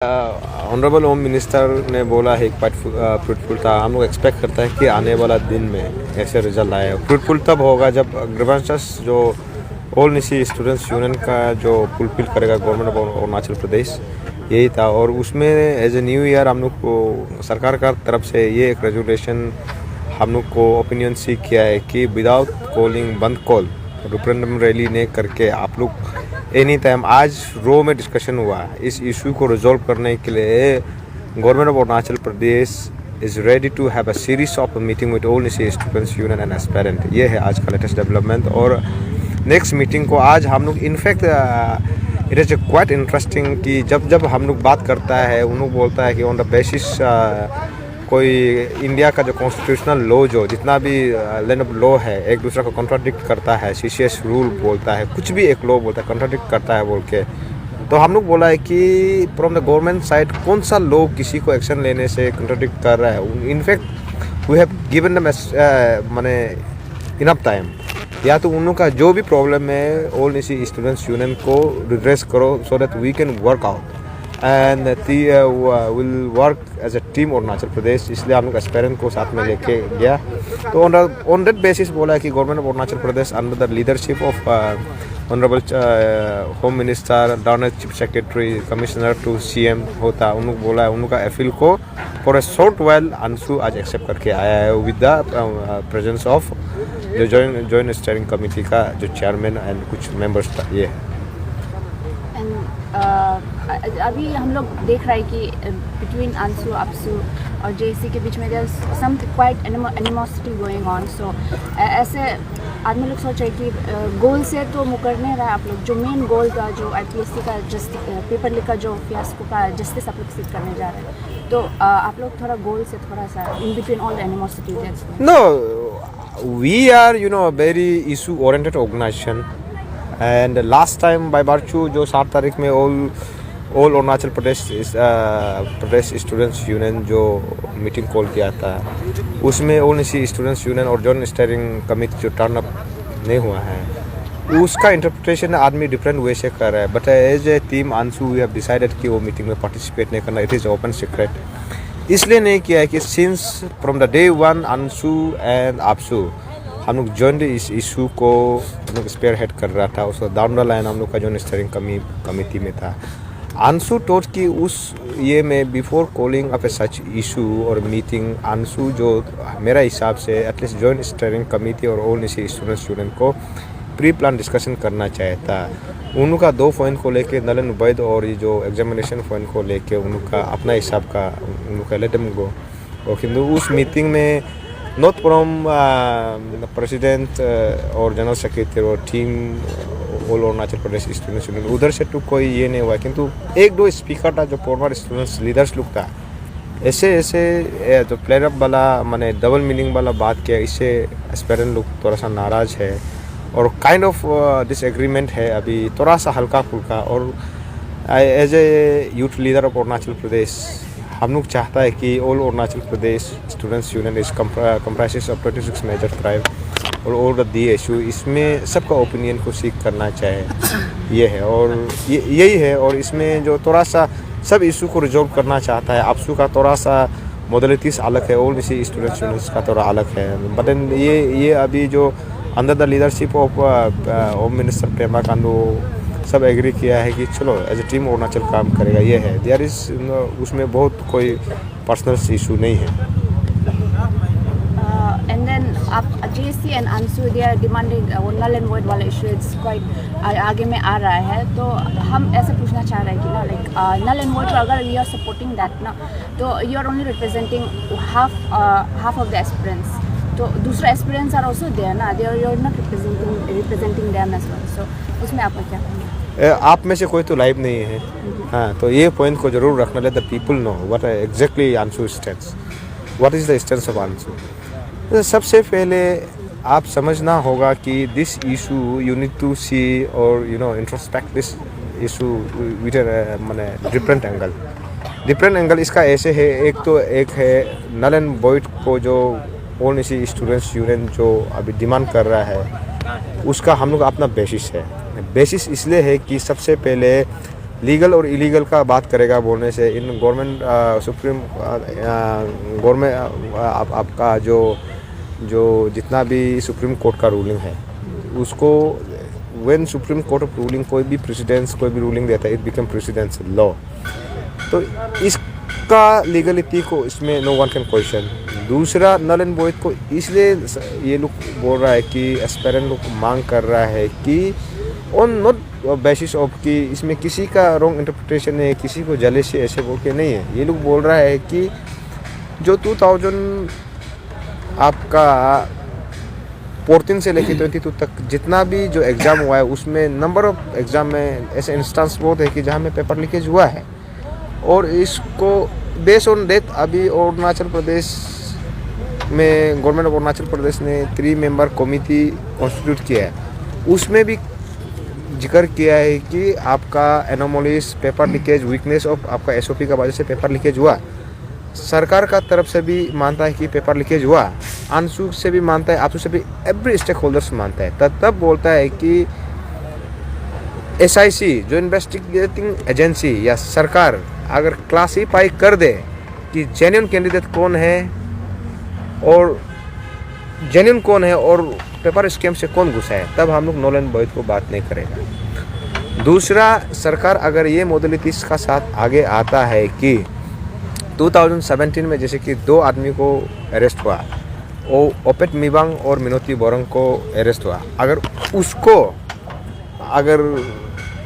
Honourable home minister ने बोला है क्वाइट फ्रूटफुल था। हम लोग एक्सपेक्ट करते हैं कि आने वाला दिन में ऐसे रिजल्ट आए। फ्रूटफुल तब होगा जब ग्रीवेंसेस जो ऑल निसी स्टूडेंट्स यूनियन का जो फुलफिल करेगा गवर्नमेंट ऑफ अरुणाचल प्रदेश, यही था। और उसमें एज ए न्यू ईयर हम लोग को सरकार का तरफ से ये एक रेजोल्यूशन हम लोग को ओपिनियन सीख किया है कि विदाउट कॉलिंग बंद कॉल रेफरेंडम रैली ने करके आप लोग एनी टाइम, आज रो में डिस्कशन हुआ इस इशू को रिजॉल्व करने के लिए government of Arunachal Pradesh is ready to have a series of meeting with all Nyishi students union and aspirant. ये है आज का लेटेस्ट डेवलपमेंट। और नेक्स्ट मीटिंग को आज हम लोग in fact it is quite interesting कि जब हम लोग बात करता है उन लोग बोलता है कि ऑन द बेसिस कोई इंडिया का जो कॉन्स्टिट्यूशनल लॉ जो जितना भी लैंड ऑफ लॉ है एक दूसरे को कॉन्ट्राडिक्ट करता है, सीसीएस रूल बोलता है, कुछ भी एक लॉ बोलता है कॉन्ट्राडिक्ट करता है बोल के, तो हम लोग बोला है कि फ्रॉम द गवर्नमेंट साइड कौन सा लॉ किसी को एक्शन लेने से कॉन्ट्राडिक्ट कर रहा है। In fact we have given them माने इनफ टाइम, या तो उन लोग का जो भी प्रॉब्लम है ऑल निसी स्टूडेंट्स यूनियन को रिड्रेस करो so that we can work out and will work as a team Arunachal Pradesh. इसलिए हम लोग एस्पेरेंट को साथ में लेके गया। तो ऑन दैट बेसिस बोला है कि government of Arunachal Pradesh under the leadership of honourable home minister, down chief secretary, commissioner to CM होता, उन लोग बोला है उन लोग का अपील को for a short while Anshu आज एक्सेप्ट करके आया है विद द प्रेजेंस ऑफ जो जॉइंट स्टीयरिंग कमेटी का जो चेयरमैन एंड कुछ मेंबर्स था। ये अभी हम लोग देख रहे हैं कि बिटवीन अंशु, अपसु और जेसी के बीच में there some quite animosity going on. So ऐसे आदमी लोग सोच रहे कि गोल से तो मुकर नहीं रहा आप लोग, जो मेन गोल था जो आईपीएससी का पेपर लीक का जो फियास्को का जस्टिस आप लोग सीख करने जा रहे हैं, तो आप लोग थोड़ा गोल से थोड़ा सा in between all the animosity no, we are very issue oriented organisation and last time by virtue जो 7 तारीख में all Arunachal Pradesh students union जो मीटिंग कॉल किया था, उसमें ऑल निसी स्टूडेंट्स यूनियन और जॉइंट स्टीयरिंग कमेटी जो टर्न अप नहीं हुआ है, उसका इंटरप्रिटेशन आदमी डिफरेंट वे से कर रहा है। But as a team Anshu we have decided कि वो मीटिंग में पार्टिसिपेट नहीं करना, इट इज़ ओपन सीक्रेट। इसलिए नहीं किया है कि since from the day one ANSU and APSU हम लोग जॉइंट इस इशू को हम लोग स्पेयर हेड कर रहा था। उसका डाउन द लाइन हम लोग का जॉइंट स्टीयरिंग कमेटी में था। अंशु टोट की उस ये में बिफोर कॉलिंग अप ए सच इशू और मीटिंग, अंशु जो मेरा हिसाब से एटलीस्ट जॉइंट स्टीयरिंग कमेटी और ऑल निसी स्टूडेंट्स यूनियन को प्री प्लान डिस्कशन करना चाहता। उनका 2 पॉइंट को लेके नलन वैद और ये जो एग्जामिनेशन पॉइंट को लेके उनका अपना हिसाब का उनका लेट देम गो। और किंतु उस मीटिंग में नॉट फ्रॉम प्रेसिडेंट और जनरल सेक्रेटरी और team all Arunachal Pradesh students union उधर से तो कोई ये नहीं हुआ, किंतु 1-2 स्पीकर था जो फॉर्मर स्टूडेंट्स लीडर्स लोग था। ऐसे जो प्लेयर अप वाला माने डबल मीनिंग वाला बात किया, इससे एस्पेरेंट लोग थोड़ा सा नाराज़ है और काइंड ऑफ डिसएग्रीमेंट है अभी थोड़ा सा हल्का फुल्का। और as a youth leader of Arunachal Pradesh हम लोग चाहता है कि all Arunachal Pradesh students union is comprises of 26 major tribe और ऑल द इशू, इसमें सबका ओपिनियन को सीख करना चाहे ये है और यही है। और इसमें जो थोड़ा सा सब इशू को रिजॉल्व करना चाहता है, आपसू का थोड़ा सा मॉडलिटीज़ अलग है, ऑल निसी स्टूडेंट्स यूनियंस का थोड़ा अलग है। बट ये अभी जो under the leadership of home minister Pema Khandu सब एग्री किया है कि चलो एज ए टीम अरुणाचल काम करेगा, ये है। देयर इज़ उसमें बहुत कोई पर्सनल इशू नहीं है। एंड देन आप JC and ANSU they are demanding null and void वाला इशू, इट्स क्वाइट आगे में आ रहा है। तो हम ऐसे पूछना चाह रहे हैं कि ना लाइक नल एंड वॉइड अगर यू आर सपोर्टिंग दैट ना, तो you are only representing half of the aspirants, तो दूसरा एस्पिरेंट्स आर ऑल्सो देयर ना, they are you are not representing them as well. So उसमें आपका क्या कहना है? आप में से कोई तो लाइव नहीं है, हाँ, तो ये पॉइंट को जरूर रखना, let the people know what exactly ANSU stands, what is the stance of ANSU. सबसे पहले आप समझना होगा कि this issue you need to see और इंट्रोस्पेक्ट दिस इशू विद माने डिफरेंट एंगल। इसका ऐसे है, एक है नल एंड वॉइड को जो ऑल निसी स्टूडेंट्स यूनियन जो अभी डिमांड कर रहा है, उसका हम लोग अपना बेसिस है। बेसिस इसलिए है कि सबसे पहले लीगल और इलीगल का बात करेगा बोलने से इन गवर्नमेंट सुप्रीम गवर्नमेंट आपका जो जितना भी सुप्रीम कोर्ट का रूलिंग है उसको when supreme court of ruling कोई भी रूलिंग देता है इट बिकम प्रेसिडेंस लॉ। तो इसका लीगलिटी को इसमें नो वन कैन क्वेश्चन। दूसरा नल एंड वॉइड को इसलिए ये लोग बोल रहा है कि एस्पेरेंट लोग मांग कर रहा है कि ऑन नॉट बेसिस ऑफ कि इसमें किसी का रॉन्ग इंटरप्रिटेशन है, किसी को जेलेसी ऐसे बोल के नहीं है। ये लोग बोल रहा है कि जो 2000 आपका 14 से लेकर 22 तक जितना भी जो एग्ज़ाम हुआ है उसमें नंबर ऑफ एग्ज़ाम में ऐसे इंस्टेंस बहुत है कि जहाँ में पेपर लीकेज हुआ है और इसको बेस्ड ऑन डेट अभी अरुणाचल प्रदेश में गवर्नमेंट ऑफ अरुणाचल प्रदेश ने 3 मेंबर कमेटी कॉन्स्टिट्यूट किया है। उसमें भी जिक्र किया है कि आपका anomalies paper leakage weakness of आपका एसओपी का वजह से पेपर लीकेज हुआ। सरकार का तरफ से भी मानता है कि पेपर लीकेज हुआ, अंशु से भी मानता है, आपसू से भी, एवरी स्टेक होल्डर्स मानता है। तब बोलता है कि एसआईसी जो इन्वेस्टिगेटिंग एजेंसी या सरकार अगर क्लासीफाई कर दे कि जेन्युइन कैंडिडेट कौन है और जेन्युइन कौन है और पेपर स्कैम से कौन घुसा है, तब हम लोग नल एंड वॉइड को बात नहीं करेगा। दूसरा, सरकार अगर ये मॉडलिटीज का साथ आगे आता है कि 2017 में जैसे कि 2 आदमी को अरेस्ट हुआ, वो ओपेट मिबांग और मिनोती बोरंग को अरेस्ट हुआ, अगर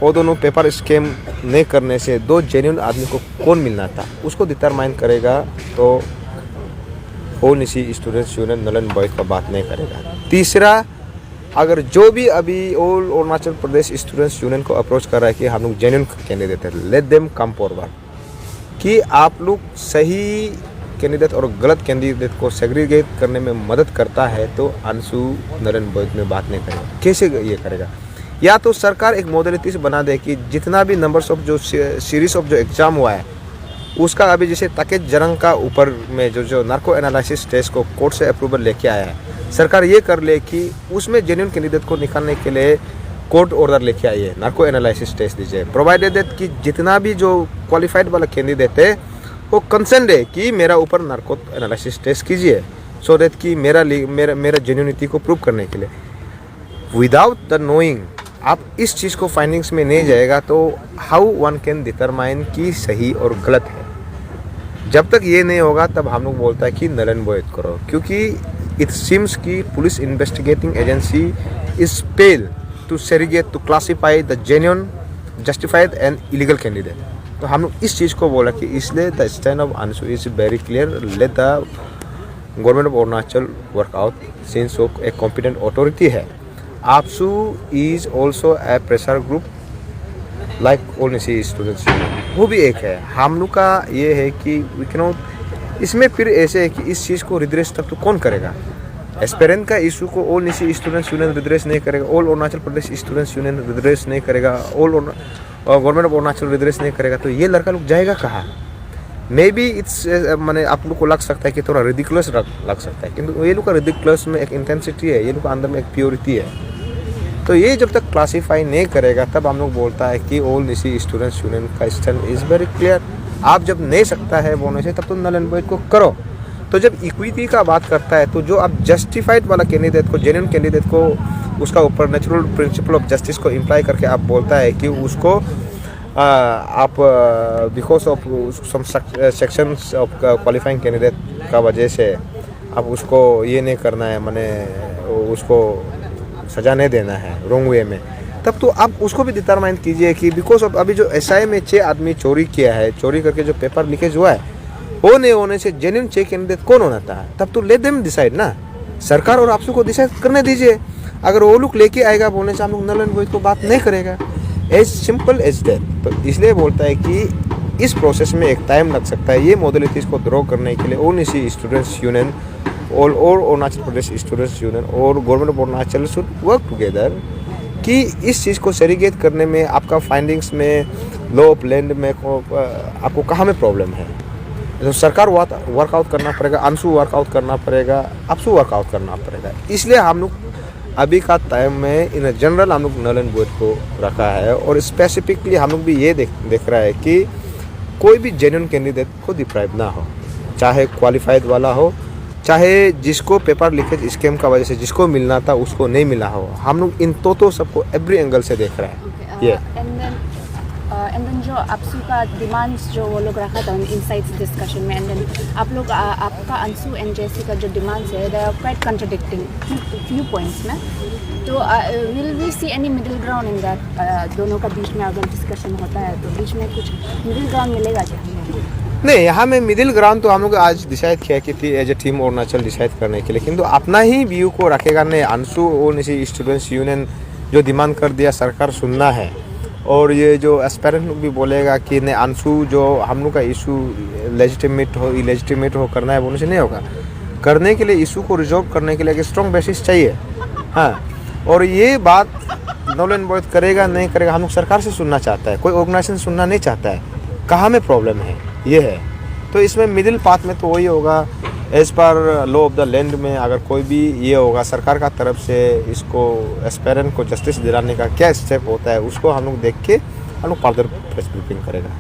वो दोनों पेपर स्कैम नहीं करने से 2 जेन्युइन आदमी को कौन मिलना था उसको डिटरमाइन करेगा, तो all Nyishi students union null and void का बात नहीं करेगा। तीसरा, अगर जो भी अभी all Arunachal Pradesh students union को अप्रोच कर रहा है कि हम लोग जेन्युइन कैंडिडेट है, लेट देम कम फॉरवर्ड, कि आप लोग सही कैंडिडेट और गलत कैंडिडेट को सेग्रीगेट करने में मदद करता है तो अंशु नल एंड वॉइड में बात नहीं करेगा। कैसे ये करेगा? या तो सरकार एक मॉडलिटीज बना दे कि जितना भी नंबर्स ऑफ जो सीरीज ऑफ जो एग्ज़ाम हुआ है उसका अभी जैसे ताकेत जरंग का ऊपर में जो नार्को एनालिसिस टेस्ट को कोर्ट से अप्रूवल लेके आया है, सरकार ये कर ले कि उसमें जेन्युइन कैंडिडेट को निकालने के लिए कोर्ट ऑर्डर लेके आइए, नार्को एनालिसिस टेस्ट दीजिए, प्रोवाइडेड कि जितना भी जो क्वालिफाइड वाला कैंडिडेट है वो कंसर्न है कि मेरा ऊपर नार्को एनालिसिस टेस्ट कीजिए, सो दैट कि मेरा जेन्युइनिटी को प्रूव करने के लिए। विदाउट द नोइंग आप इस चीज़ को फाइंडिंग्स में नहीं जाएगा तो हाउ वन कैन डिटरमाइन कि सही और गलत है। जब तक ये नहीं होगा तब हम लोग बोलता है कि नल एंड वॉइड करो, क्योंकि इट सीम्स कि police investigating agency is fail to segregate to classify the genuine justified and illegal candidate. तो हम लोग इस चीज़ को बोला कि इसलिए the stand of ANSU is very clear, let the government of Arunachal work out since वो एक कॉम्पिटेंट अथॉरिटी है। APSU is also a pressure group like all Nyishi students, वो भी एक है। हम लोग का ये है कि वी कैनॉट, इसमें फिर ऐसे है कि इस चीज़ को रिड्रेस तक तो कौन करेगा? एस्पेरेंट का इशू को all Nyishi students union redress नहीं करेगा, all Arunachal Pradesh students union redress नहीं करेगा, all government of Arunachal redress नहीं करेगा, तो ये लड़का लोग जाएगा कहाँ? मे बी इट्स मैंने आप लोग को लग सकता है कि थोड़ा रिडिकुलस लग सकता है, किंतु ये लोग का रिडिकुलस में एक इंटेंसिटी है, ये लोग का अंदर में एक प्योरिटी है। तो ये जब तक क्लासीफाई नहीं करेगा तब हम लोग बोलता है कि ऑल निसी स्टूडेंट्स यूनियन का स्टैंड इज़ वेरी क्लियर। आप जब नहीं सकता है बोलने से तब तो नल एंड वॉइड को करो। तो जब इक्विटी का बात करता है तो जो आप जस्टिफाइड वाला कैंडिडेट को, जेन्युइन कैंडिडेट को, उसका ऊपर नेचुरल प्रिंसिपल ऑफ जस्टिस को इम्प्लाई करके आप बोलता है कि उसको आप because of some sections of qualifying candidate का वजह से आप उसको ये नहीं करना है, माने उसको सज़ा नहीं देना है रॉन्ग वे में, तब तो आप उसको भी डिटरमाइन कीजिए कि बिकॉज ऑफ अभी जो एसआई में 6 आदमी चोरी किया है, चोरी करके जो पेपर लीकेज हुआ है, वो नहीं होने से जेन्युइन 6 कैंडिडेट कौन होना था, तब तो लेट देम डिसाइड ना, सरकार और आपसू को डिसाइड करने दीजिए। अगर वो लोग लेके आएगा बोलने से हम लोग नल एंड वॉइड को बात नहीं करेगा, एज सिंपल एज दैट। तो इसलिए बोलता है कि इस प्रोसेस में एक टाइम लग सकता है। ये मॉडलिटीज़ को ड्रॉ करने के लिए ऑल निसी स्टूडेंट्स यूनियन और अरुणाचल प्रदेश स्टूडेंट्स यूनियन और government of Arunachal should work together कि इस चीज़ को सेग्रीगेट करने में, आपका फाइंडिंग्स में, लॉ ऑफ लैंड में आपको कहाँ में प्रॉब्लम है, तो सरकार वर्कआउट करना पड़ेगा, अंशु वर्कआउट करना पड़ेगा, आपसू वर्कआउट करना पड़ेगा। इसलिए हम लोग अभी का टाइम में इन जनरल हम लोग नल एंड वॉइड को रखा है, और स्पेसिफिकली हम लोग भी ये देख रहा है कि कोई भी जेन्युइन कैंडिडेट को डिप्राइव ना हो, चाहे क्वालिफाइड वाला हो, चाहे जिसको पेपर लीकेज स्कैम का वजह से जिसको मिलना था उसको नहीं मिला हो। हम लोग इन तो सबको एवरी एंगल से देख रहे हैं। ये एंड देन जो आपसू का डिमांड्स जो वो लोग रखा था इनसाइट्स डिस्कशन में, एंड देन आप लोग आपका अंशु एंड जेसी का जो डिमांड्स है they are quite contradicting few points में। तो will we see any middle ground in that? दोनों का बीच में अगर डिस्कशन होता है तो बीच में कुछ मिडिल ग्राउंड मिलेगा क्या? नहीं, यहाँ में मिडिल ग्राउंड तो हम लोग आज डिसाइड किया कि as a team Arunachal decide करने के लिए, किंतु अपना ही व्यू को रखेगा। नहीं, अंशु और स्टूडेंट्स यूनियन जो डिमांड कर दिया सरकार सुनना है, और ये जो एस्पेरेंट लोग भी बोलेगा कि नहीं अंशु जो हम लोग का इशू लेजिटिमेट हो इलेजिटिमेट हो करना है, वो उनसे नहीं होगा। करने के लिए इशू को रिजॉल्व करने के लिए एक स्ट्रॉन्ग बेसिस चाहिए। हाँ, और ये बात नल एंड वॉइड करेगा नहीं करेगा, हम लोग सरकार से सुनना चाहता है, कोई ऑर्गेनाइजेशन सुनना नहीं चाहता है कहाँ में प्रॉब्लम है, ये है। तो इसमें मिडिल पाथ में तो वही होगा, as per law of the land में अगर कोई भी ये होगा सरकार का तरफ से इसको एस्पेरेंट को जस्टिस दिलाने का क्या स्टेप होता है, उसको हम लोग देख के हम लोग फर्दर प्रेस ब्रीफिंग करेगा।